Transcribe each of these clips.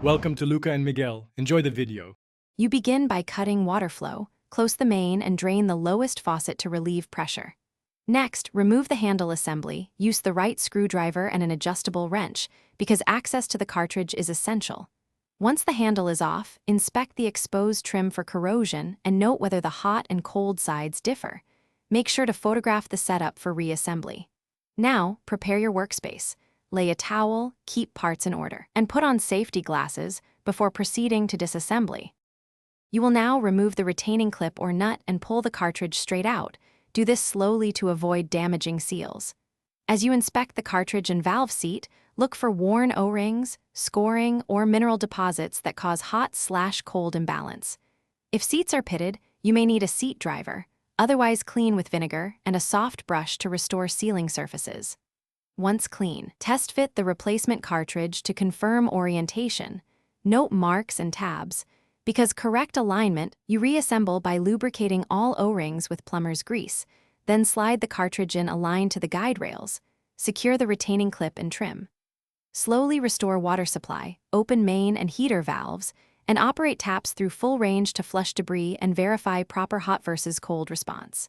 Welcome to Luca and Miguel. Enjoy the video. You begin by cutting water flow, close the main and drain the lowest faucet to relieve pressure. Next, remove the handle assembly, use the right screwdriver and an adjustable wrench, because access to the cartridge is essential. Once the handle is off, inspect the exposed trim for corrosion and note whether the hot and cold sides differ. Make sure to photograph the setup for reassembly. Now, prepare your workspace. Lay a towel, keep parts in order, and put on safety glasses before proceeding to disassembly. You will now remove the retaining clip or nut and pull the cartridge straight out. Do this slowly to avoid damaging seals. As you inspect the cartridge and valve seat, look for worn O-rings, scoring, or mineral deposits that cause hot/cold imbalance. If seats are pitted, you may need a seat driver. Otherwise, clean with vinegar and a soft brush to restore sealing surfaces. Once clean, test fit the replacement cartridge to confirm orientation. Note marks and tabs. Because correct alignment, you reassemble by lubricating all O-rings with plumber's grease. Then slide the cartridge in aligned to the guide rails. Secure the retaining clip and trim. Slowly restore water supply, open main and heater valves, and operate taps through full range to flush debris and verify proper hot versus cold response.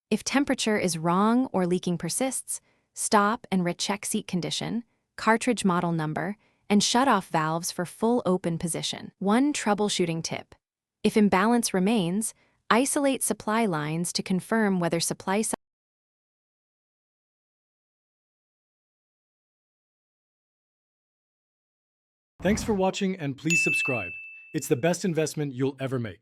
If temperature is wrong or leaking persists, stop and recheck seat condition, cartridge model number, and shut-off valves for full open position. One troubleshooting tip. If imbalance remains, isolate supply lines to confirm whether supply. Thanks for watching and please subscribe. It's the best investment you'll ever make.